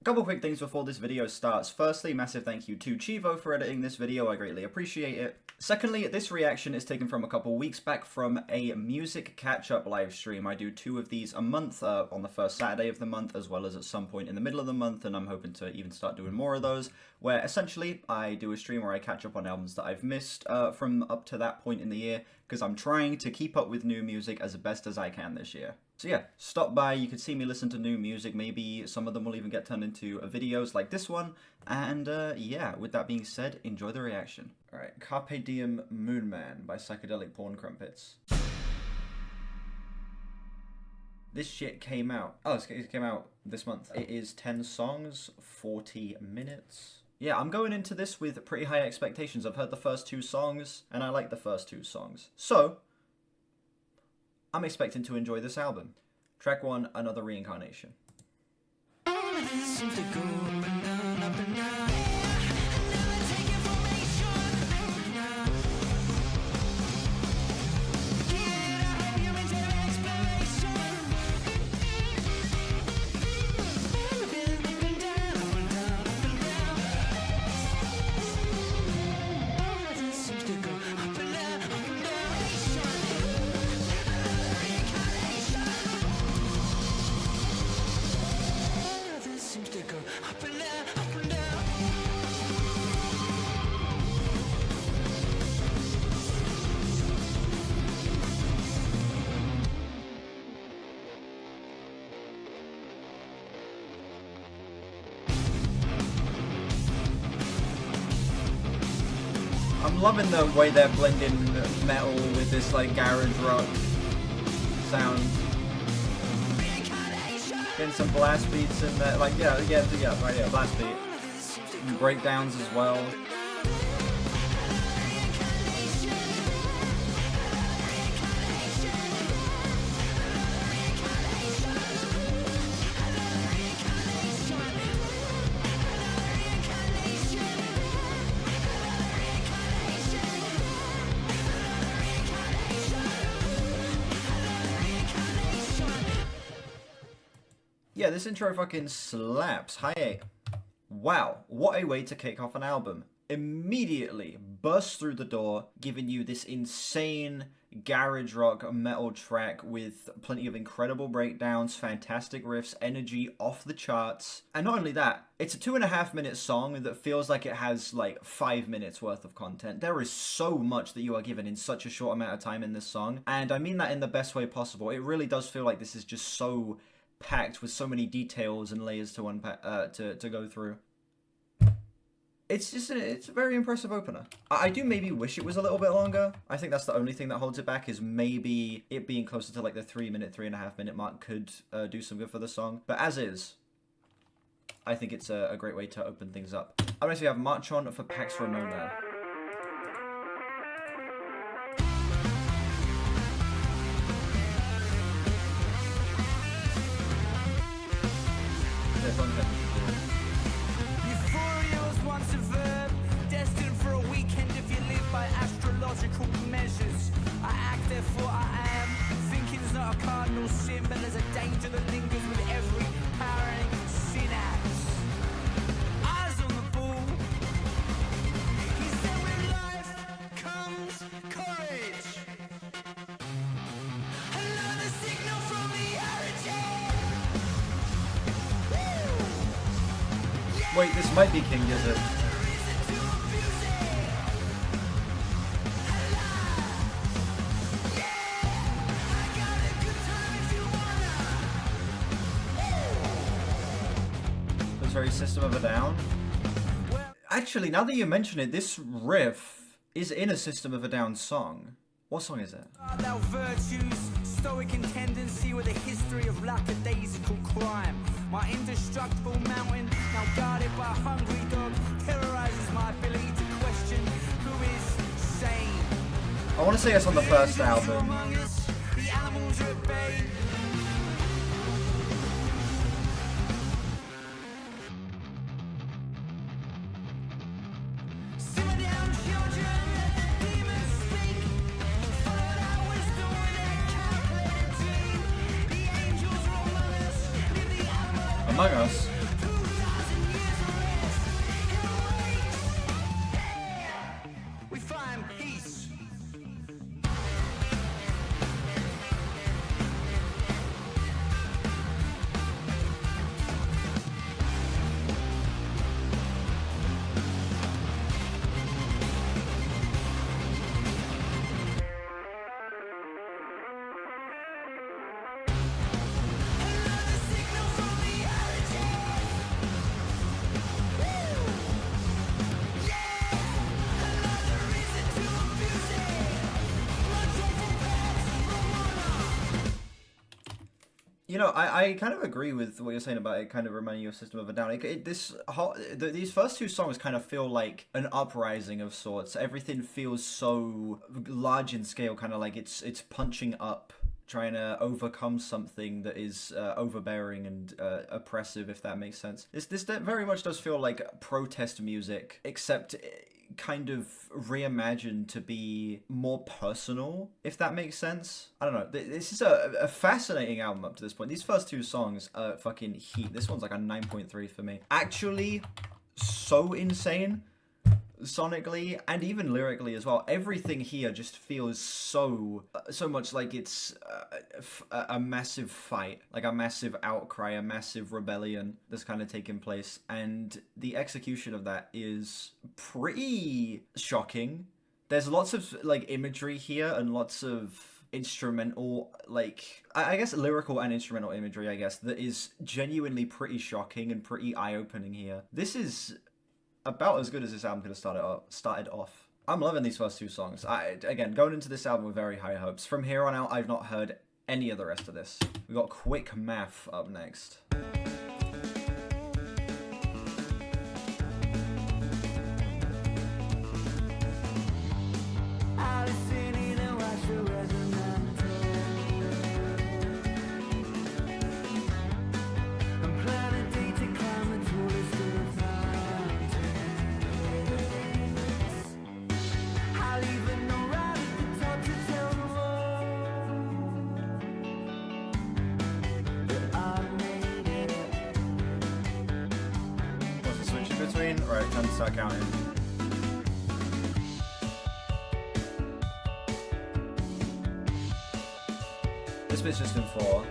A couple quick things before this video starts. Firstly, massive thank you to Chivo for editing this video, I greatly appreciate it. Secondly, this reaction is taken from a couple weeks back from a music catch-up live stream. I do 2 of these a month, on the first Saturday of the month, as well as at some point in the middle of the month, and I'm hoping to even start doing more of those, where essentially I do a stream where I catch up on albums that I've missed from up to that point in the year, because I'm trying to keep up with new music as best as I can this year. So yeah, stop by, you could see me listen to new music, maybe some of them will even get turned into videos like this one, and yeah, with that being said, enjoy the reaction. Alright, Carpe Diem Moonman by Psychedelic Porn Crumpets. This shit came out, it came out this month. It is 10 songs, 40 minutes. Yeah, I'm going into this with pretty high expectations. I've heard the first 2 songs, and I like the first 2 songs. So, I'm expecting to enjoy this album. Track 1, Another Reincarnation. I'm loving the way they're blending metal with this like garage rock sound. Getting some blast beats in there, like right here, blast beat. And breakdowns as well. Yeah, this intro fucking slaps. Hi. Wow, what a way to kick off an album. Immediately bursts through the door, giving you this insane garage rock metal track with plenty of incredible breakdowns, fantastic riffs, energy off the charts. And not only that, it's a 2.5-minute song that feels like it has like 5 minutes worth of content. There is so much that you are given in such a short amount of time in this song, and I mean that in the best way possible. It really does feel like this is just so packed with so many details and layers to unpack, to go through. It's a very impressive opener. I do maybe wish it was a little bit longer. I think that's the only thing that holds it back, is maybe it being closer to like the 3.5 minute mark could do some good for the song. But as is, I think it's a great way to open things up. Up next we have March On for Pax Ramona. Euphoria was once a verb, destined for a weekend if you live by astrological measures. I act, therefore I am. Thinking's not a cardinal sin, but there's a danger that lingers with every powering synapse. Eyes on the ball. He said with life comes courage. Another signal from the origin. Wait, this might be King Gizzard. That's very System of a Down. Actually, now that you mention it, this riff is in a System of a Down song. What song is it? Thou virtues, stoic in tendency with a history of lackadaisical crime. My indestructible mountain, now guarded by a hungry dog, terrorizes my ability to question who is sane. I want to say it's on the first album. The animals are at bay. Simmer down, children, let the demons speak. Follow that wisdom with a calculated dream. The angels are among us, leave the animal Among Us. You know, I kind of agree with what you're saying about it kind of reminding you of System of a Down. These first two songs kind of feel like an uprising of sorts. Everything feels so large in scale, kind of like it's punching up, trying to overcome something that is overbearing and oppressive, if that makes sense. This very much does feel like protest music, except kind of reimagined to be more personal, if that makes sense. I don't know. This is a fascinating album up to this point. These first two songs are fucking heat. This one's like a 9.3 for me. Actually, so insane. Sonically and even lyrically as well. Everything here just feels so much like it's a massive fight, like a massive outcry, a massive rebellion that's kind of taking place, and the execution of that is pretty shocking. There's lots of like imagery here and lots of instrumental, like I guess lyrical and instrumental imagery, I guess, that is genuinely pretty shocking and pretty eye-opening here. This is about as good as this album could have started off. I'm loving these first two songs. Again, going into this album with very high hopes. From here on out, I've not heard any of the rest of this. We've got Quick Math up next. Right, time to start counting. This bit's just in 4.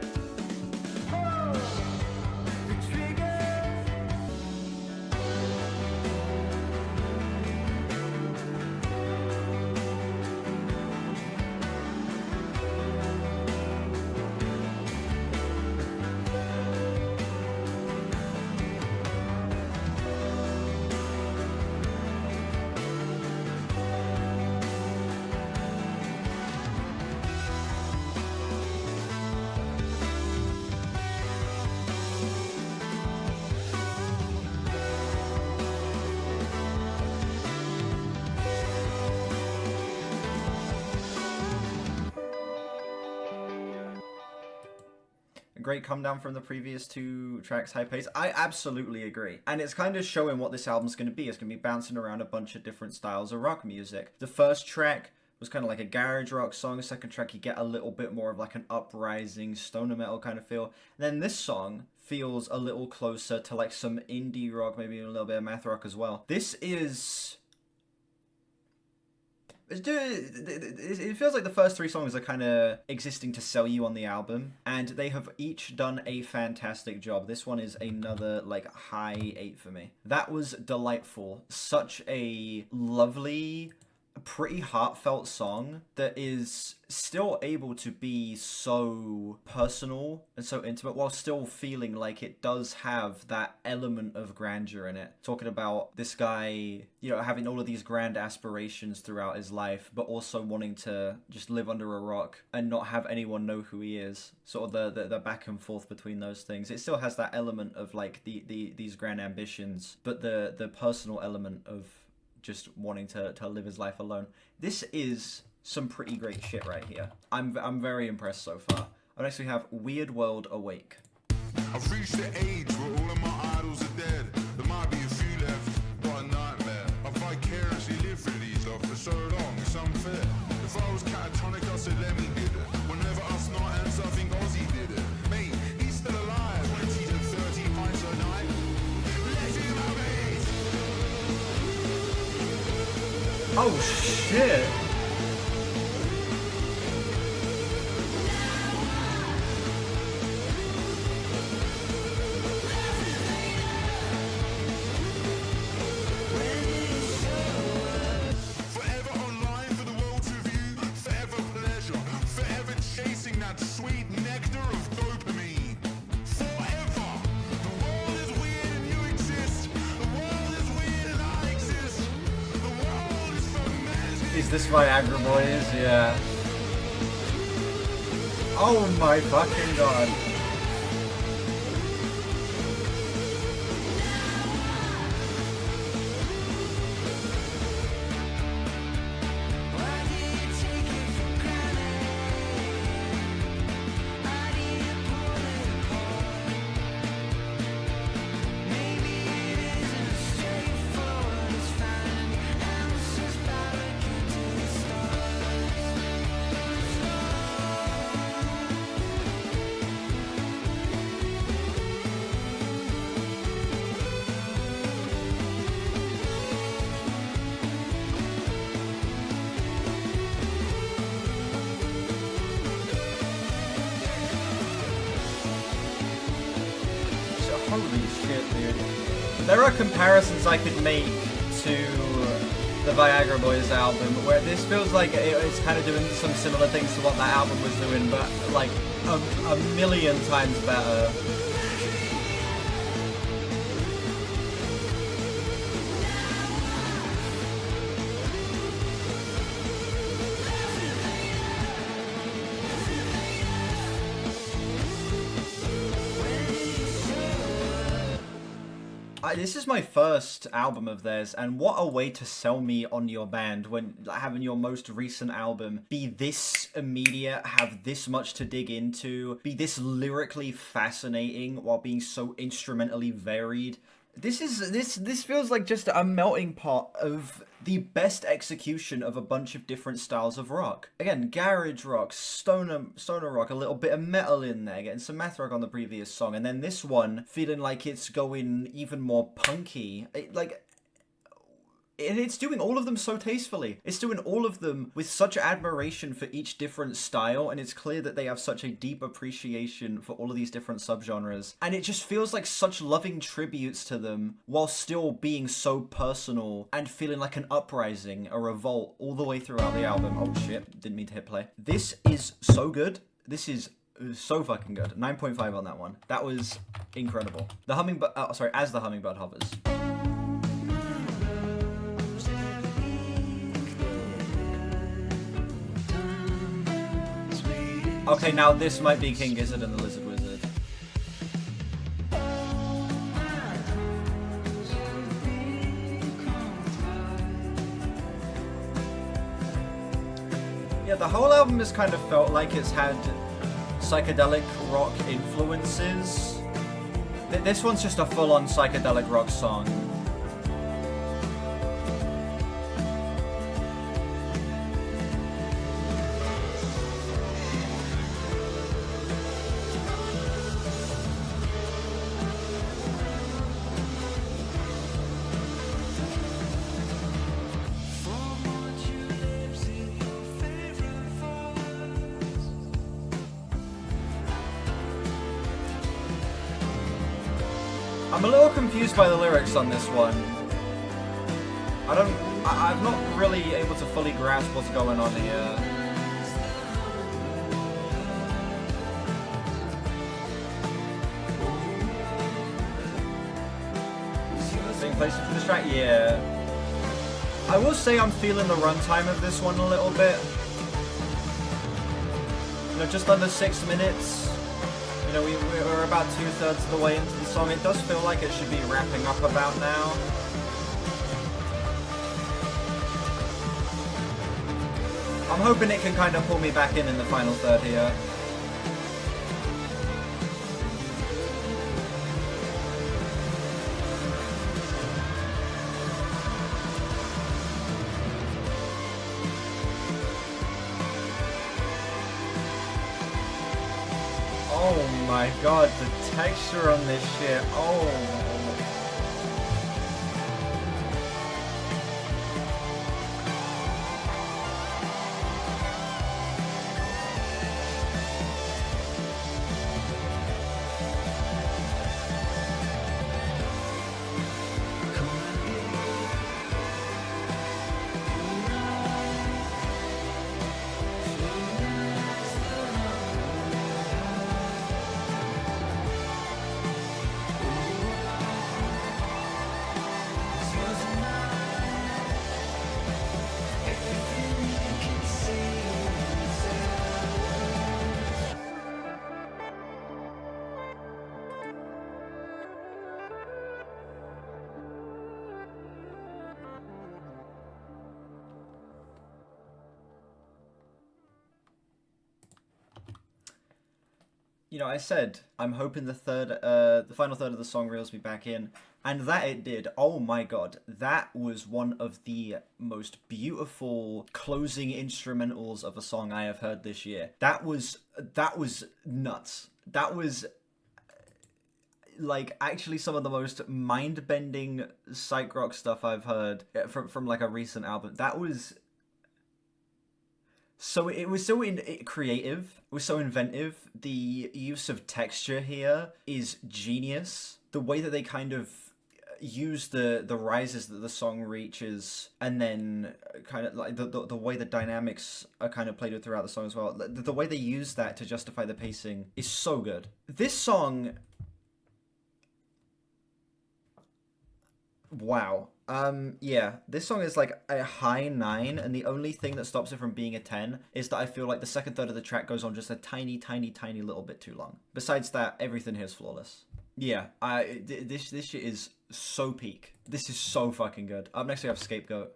Great come down from the previous two tracks, high pace. I absolutely agree. And it's kind of showing what this album's going to be. It's going to be bouncing around a bunch of different styles of rock music. The first track was kind of like a garage rock song. The second track, you get a little bit more of like an uprising stoner metal kind of feel. And then this song feels a little closer to like some indie rock, maybe a little bit of math rock as well. This is... It feels like the first three songs are kind of existing to sell you on the album, and they have each done a fantastic job. This one is another like high 8 for me. That was delightful. Such a lovely, pretty heartfelt song that is still able to be so personal and so intimate while still feeling like it does have that element of grandeur in it. Talking about this guy, you know, having all of these grand aspirations throughout his life, but also wanting to just live under a rock and not have anyone know who he is. Sort of the back and forth between those things. It still has that element of like these grand ambitions, but the personal element of just wanting to live his life alone. This is some pretty great shit right here. I'm very impressed so far. Up next we have Weird World Awake. I've reached the age where all of my idols are dead. There might be a few left, what a nightmare. I've vicariously lived through these lot for so long, it's unfair. If I was catatonic, I said Lemmy did it. Whenever us not ends, I think Ozzy did it. Mate, he's still alive, 20 to 30 pints a night. Let him have it! Oh shit! Forever online for the world to view, forever pleasure, forever chasing that sweet nectar of dopamine. Forever! The world is weird and you exist. The world is weird and I exist. The world is fermented. Is this Viagra Boys? Yeah. Oh my fucking god. dude. There are comparisons I could make to the Viagra Boys album, where this feels like it's kind of doing some similar things to what that album was doing, but like a million times better. This is my first album of theirs, and what a way to sell me on your band when having your most recent album be this immediate, have this much to dig into, be this lyrically fascinating while being so instrumentally varied. This feels like just a melting pot of the best execution of a bunch of different styles of rock. Again, garage rock, stoner rock, a little bit of metal in there, getting some math rock on the previous song, and then this one feeling like it's going even more punky. It's doing all of them so tastefully. It's doing all of them with such admiration for each different style, and it's clear that they have such a deep appreciation for all of these different subgenres. And it just feels like such loving tributes to them, while still being so personal and feeling like an uprising, a revolt, all the way throughout the album. Oh shit, didn't mean to hit play. This is so good. This is so fucking good. 9.5 on that one. That was incredible. The Hummingbird, as the Hummingbird hovers. Okay, now this might be King Gizzard and the Lizard Wizard. Yeah, the whole album has kind of felt like it's had psychedelic rock influences. This one's just a full-on psychedelic rock song. I'm a little confused by the lyrics on this one. I'm not really able to fully grasp what's going on here. Being placed into this track, yeah. I will say I'm feeling the runtime of this one a little bit. You know, just under 6 minutes. You know, we're about 2/3 of the way into the song. It does feel like it should be wrapping up about now. I'm hoping it can kind of pull me back in the final third here. Oh my god, the texture on this shit. Oh. You know, I said I'm hoping the final third of the song reels me back in, and that it did. Oh my god, that was one of the most beautiful closing instrumentals of a song I have heard this year. That was nuts. That was like actually some of the most mind-bending psych rock stuff I've heard from like a recent album. That was so creative. It was so inventive. The use of texture here is genius. the way that they kind of use the rises that the song reaches, and then kind of like the way the dynamics are kind of played with throughout the song as well. The way they use that to justify the pacing is so good. This song, wow. Yeah, this song is like a high 9, and the only thing that stops it from being a 10 is that I feel like the second third of the track goes on just a tiny little bit too long. Besides that, everything here is flawless. Yeah, this shit is so peak. This is so fucking good. Up next we have Scapegoat.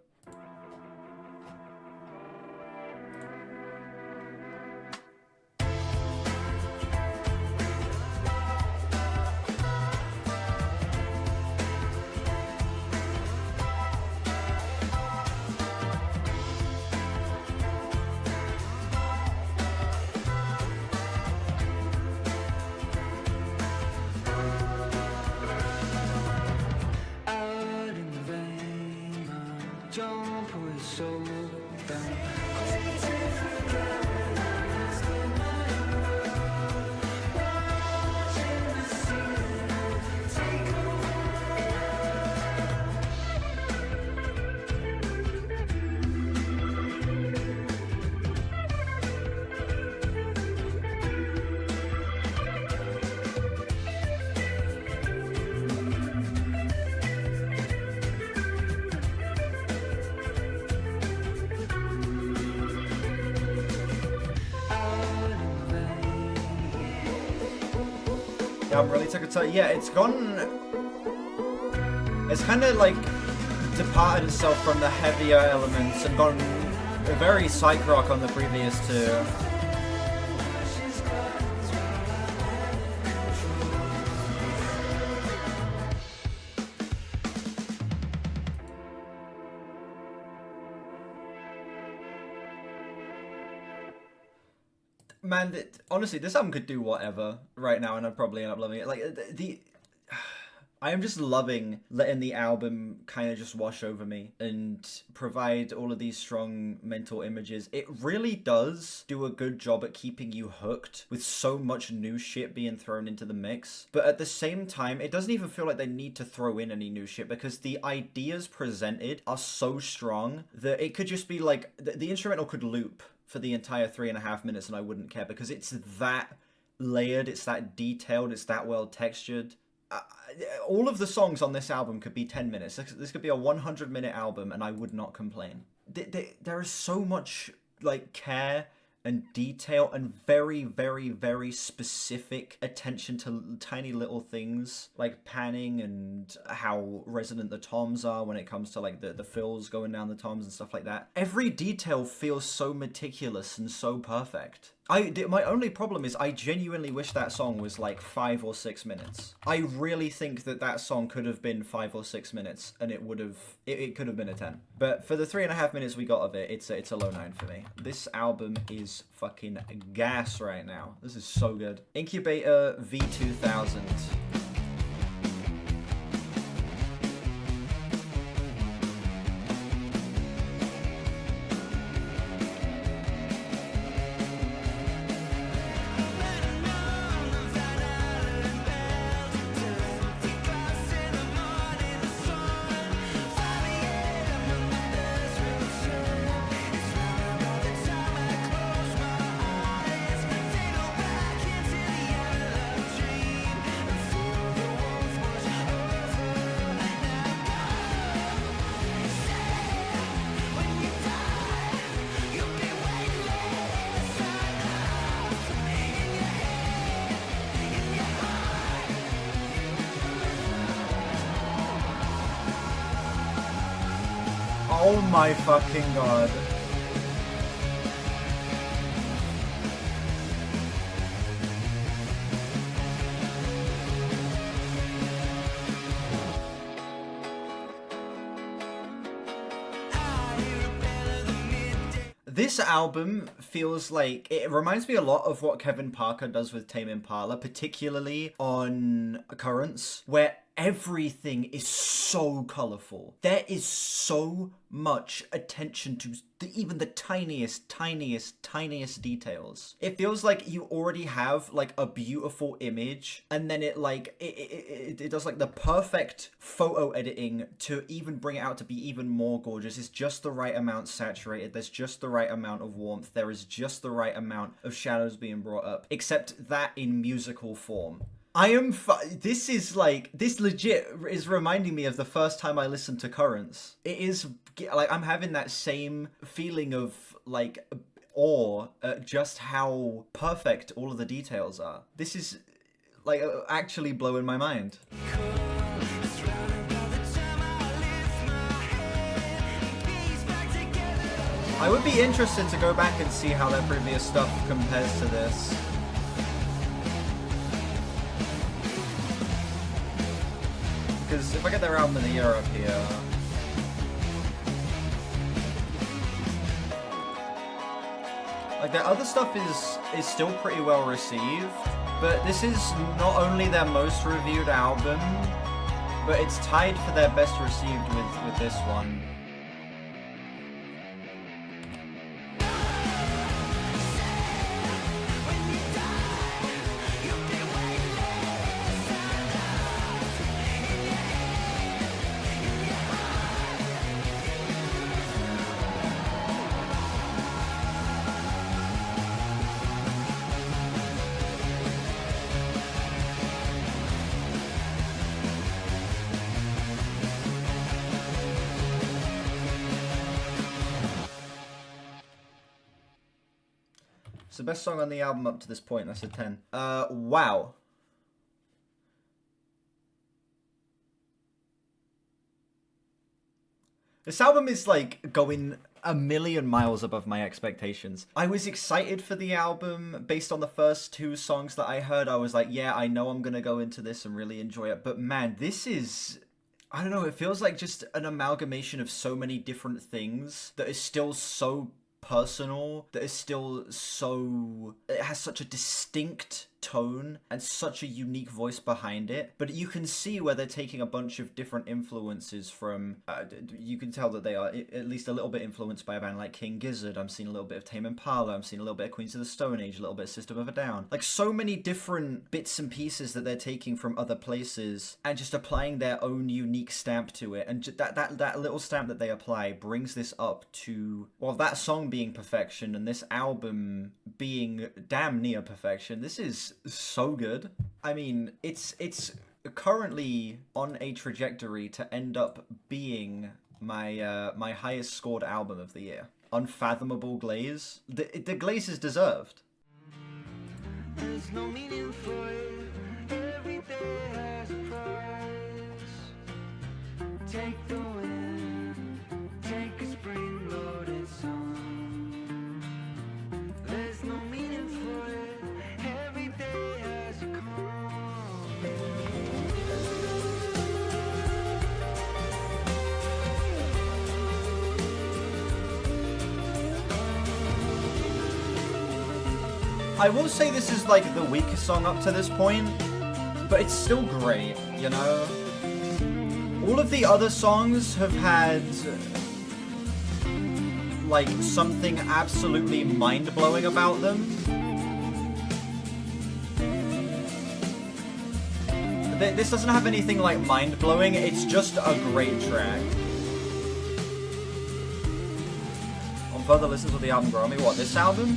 I'm really took a turn. Yeah, it's gone. It's kind of like departed itself from the heavier elements and gone very psych rock on the previous two. Man, honestly, this album could do whatever right now, and I'd probably end up loving it. Like, I am just loving letting the album kind of just wash over me and provide all of these strong mental images. It really does do a good job at keeping you hooked with so much new shit being thrown into the mix. But at the same time, it doesn't even feel like they need to throw in any new shit because the ideas presented are so strong that it could just be like, the instrumental could loop for the entire 3.5 minutes and I wouldn't care because it's that layered, it's that detailed, it's that well textured. All of the songs on this album could be 10 minutes. This could be a 100-minute album and I would not complain. There is so much like care and detail and very specific attention to tiny little things like panning and how resonant the toms are when it comes to like the fills going down the toms and stuff like that. Every detail feels so meticulous and so perfect. My only problem is I genuinely wish that song was like 5 or 6 minutes. I really think that song could have been 5 or 6 minutes and it could have been a 10. But for the 3.5 minutes we got of it, it's a low 9 for me. This album is fucking gas right now. This is so good. Incubator V2000. Oh my fucking god. This album feels like, it reminds me a lot of what Kevin Parker does with Tame Impala, particularly on Currents, where everything is so colorful. There is so much attention to even the tiniest details. It feels like you already have like a beautiful image, and then it like it does like the perfect photo editing to even bring it out to be even more gorgeous. It's just the right amount saturated. There's just the right amount of warmth. There is just the right amount of shadows being brought up, except that in musical form. This legit is reminding me of the first time I listened to Currents. It is like I'm having that same feeling of like awe at just how perfect all of the details are. This is like actually blowing my mind. I would be interested to go back and see how their previous stuff compares to this. Because if I get their album of the year up here... like, their other stuff is still pretty well received, but this is not only their most reviewed album, but it's tied for their best received with this one. It's the best song on the album up to this point. That's a 10. Wow. This album is like going a million miles above my expectations. I was excited for the album based on the first two songs that I heard. I was like, yeah, I know I'm gonna go into this and really enjoy it. But man, this is... I don't know, it feels like just an amalgamation of so many different things that is still so personal, that is still so... it has such a distinct tone and such a unique voice behind it, but you can see where they're taking a bunch of different influences from. You can tell that they are at least a little bit influenced by a band like King Gizzard. I'm seeing a little bit of Tame Impala. I'm seeing a little bit of Queens of the Stone Age, a little bit of System of a Down. Like, so many different bits and pieces that they're taking from other places and just applying their own unique stamp to it. And that little stamp that they apply brings this up to, well, that song being perfection and this album being damn near perfection. This is so good. I mean, it's currently on a trajectory to end up being my my highest scored album of the year. Unfathomable Glaze. The Glaze is deserved. There's no meaning for it. Every day has a price. Take the wind, take a spring-loaded song. There's no meaning for it. Every day has a I will say this is like the weakest song up to this point, but it's still great, you know? All of the other songs have had like something absolutely mind-blowing about them. This doesn't have anything like mind-blowing, it's just a great track. On further listens of the album Grow Me, what, this album?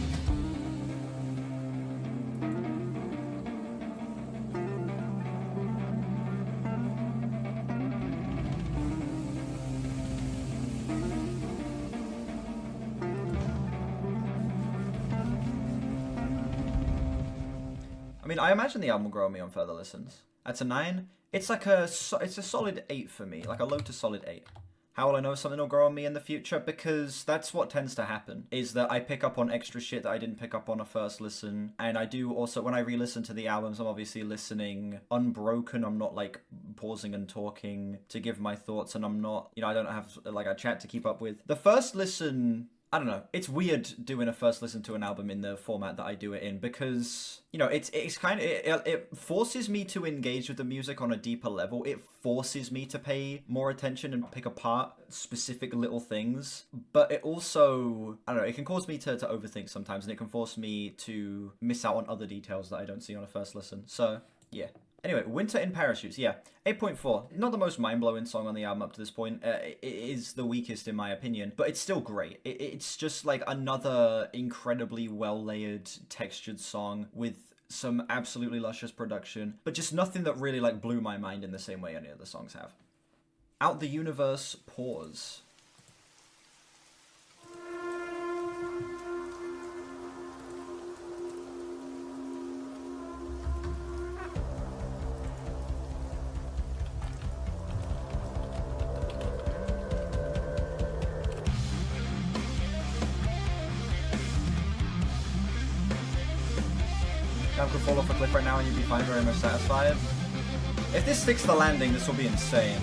I mean, I imagine the album will grow me on further listens. That's a 9. It's like it's a solid 8 for me, like a low to solid 8. How will I know something will grow on me in the future? Because that's what tends to happen, is that I pick up on extra shit that I didn't pick up on a first listen. And I do also, when I re-listen to the albums, I'm obviously listening unbroken. I'm not like pausing and talking to give my thoughts, and I'm not, you know, I don't have like a chat to keep up with. The first listen I don't know. It's weird doing a first listen to an album in the format that I do it in because, you know, it's kind of, it forces me to engage with the music on a deeper level. It forces me to pay more attention and pick apart specific little things. But it also, I don't know, it can cause me to overthink sometimes, and it can force me to miss out on other details that I don't see on a first listen. So, yeah. Anyway, Winter in Parachutes, yeah. 8.4. Not the most mind-blowing song on the album up to this point. It is the weakest in my opinion, but it's still great. It's just like another incredibly well-layered, textured song with some absolutely luscious production, but just nothing that really like blew my mind in the same way any other songs have. Out the Universe, Pause. I could fall off a cliff right now and you'd be fine, very much satisfied. If this sticks the landing, this will be insane.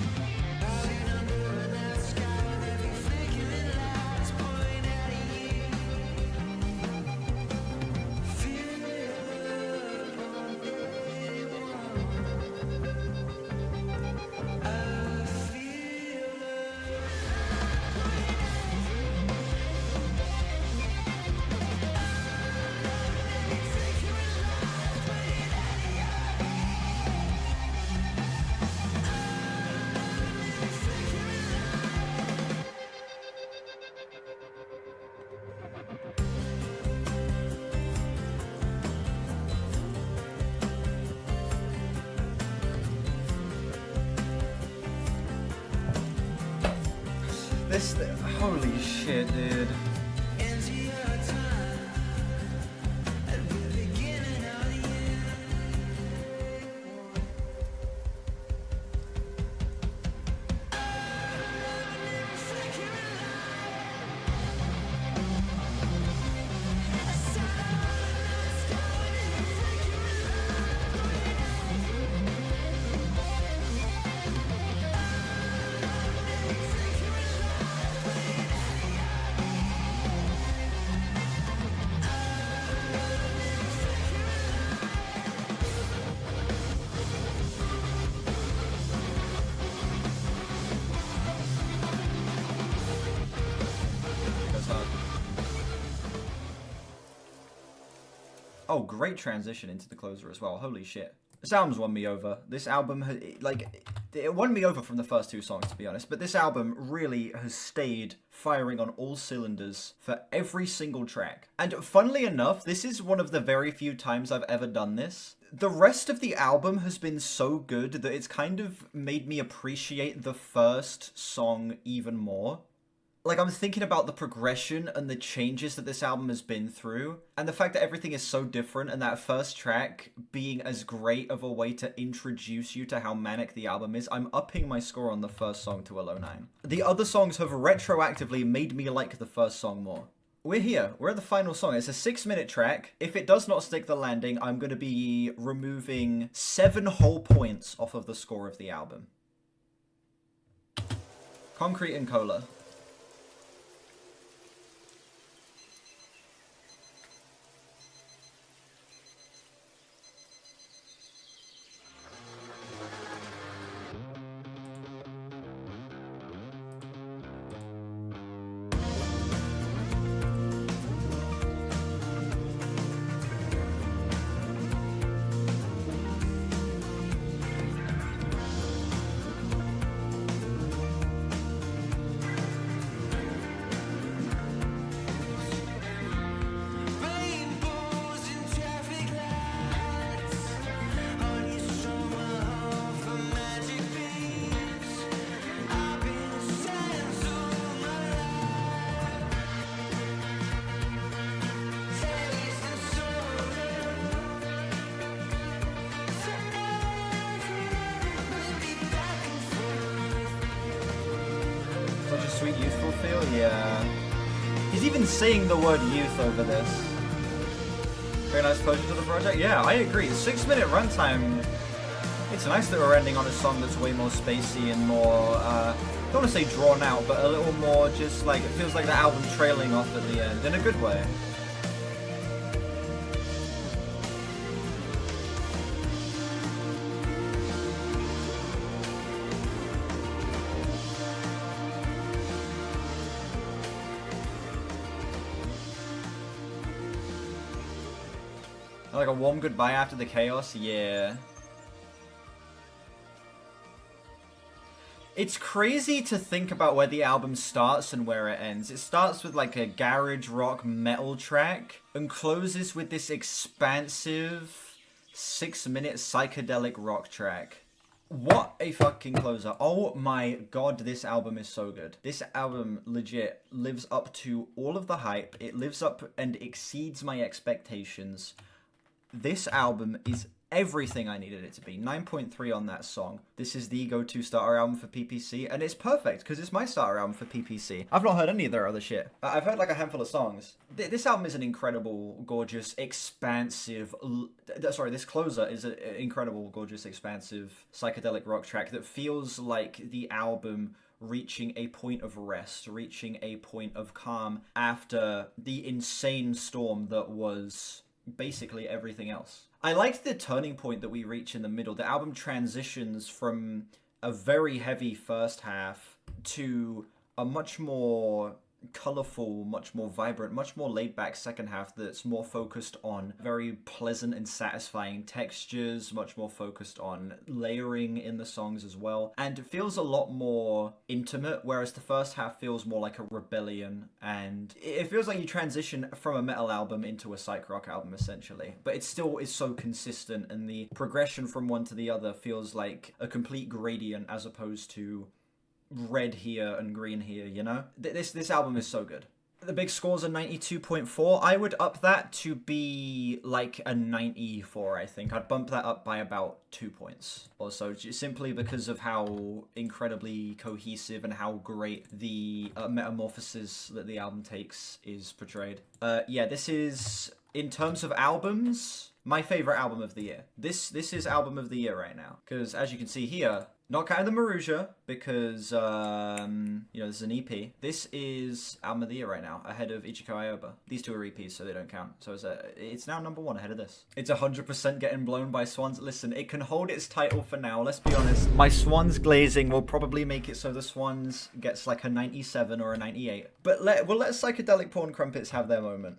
Holy shit, dude. Oh, great transition into the closer as well. Holy shit. This album's won me over. This album, it won me over from the first two songs, to be honest. But this album really has stayed firing on all cylinders for every single track. And funnily enough, this is one of the very few times I've ever done this. The rest of the album has been so good that it's kind of made me appreciate the first song even more. Like, I'm thinking about the progression and the changes that this album has been through, and the fact that everything is so different, and that first track being as great of a way to introduce you to how manic the album is. I'm upping my score on the first song to a low 9. The other songs have retroactively made me like the first song more. We're here. We're at the final song. It's a 6-minute track. If it does not stick the landing, I'm going to be removing 7 whole points off of the score of the album. Concrete and Cola. Sweet youthful feel, yeah. He's even saying the word youth over this. Very nice closure to the project. Yeah, I agree. 6-minute runtime. It's nice that we're ending on a song that's way more spacey and more don't want to say drawn out, but a little more just like, it feels like the album trailing off at the end, in a good way. Like a warm goodbye after the chaos? Yeah. It's crazy to think about where the album starts and where it ends. It starts with like a garage rock metal track and closes with this expansive 6-minute psychedelic rock track. What a fucking closer. Oh my god, this album is so good. This album legit lives up to all of the hype. It lives up and exceeds my expectations. This album is everything I needed it to be. 9.3 on that song. This is the go-to starter album for PPC, and it's perfect because it's my starter album for PPC. I've not heard any of their other shit. I've heard like a handful of songs. This album is an incredible, gorgeous, expansive... this closer is an incredible, gorgeous, expansive psychedelic rock track that feels like the album reaching a point of rest, reaching a point of calm after the insane storm that was basically everything else. I liked the turning point that we reach in the middle. The album transitions from a very heavy first half to a much more colorful, much more vibrant, much more laid-back second half that's more focused on very pleasant and satisfying textures, much more focused on layering in the songs as well, and it feels a lot more intimate, whereas the first half feels more like a rebellion, and it feels like you transition from a metal album into a psych rock album, essentially. But it still is so consistent, and the progression from one to the other feels like a complete gradient as opposed to red here and green here, you know? This album is so good. The big scores are 92.4. I would up that to be like a 94, I think. I'd bump that up by about 2 points or so, just simply because of how incredibly cohesive and how great the metamorphosis that the album takes is portrayed. Yeah, this is, in terms of albums, my favorite album of the year. This is album of the year right now. Because as you can see here, not counting the Marussia, because, you know, this is an EP. This is album of the year right now, ahead of Ichiko Aoba. These two are EPs, so they don't count. So it's now number one ahead of this. It's 100% getting blown by Swans. Listen, it can hold its title for now, let's be honest. My Swans glazing will probably make it so the Swans gets like a 97 or a 98. But we'll let Psychedelic Porn Crumpets have their moment.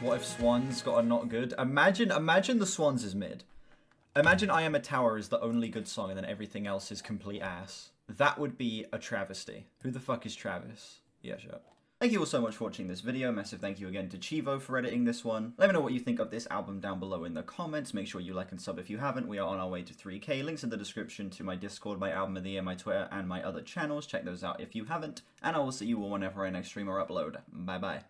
What if Swans got a not good? Imagine the Swans is mid. Imagine I Am a Tower is the only good song and then everything else is complete ass. That would be a travesty. Who the fuck is Travis? Yeah, shut up. Thank you all so much for watching this video. Massive thank you again to Chivo for editing this one. Let me know what you think of this album down below in the comments. Make sure you like and sub if you haven't. We are on our way to 3K. Links in the description to my Discord, my album of the year, my Twitter, and my other channels. Check those out if you haven't. And I will see you all whenever I next stream or upload. Bye bye.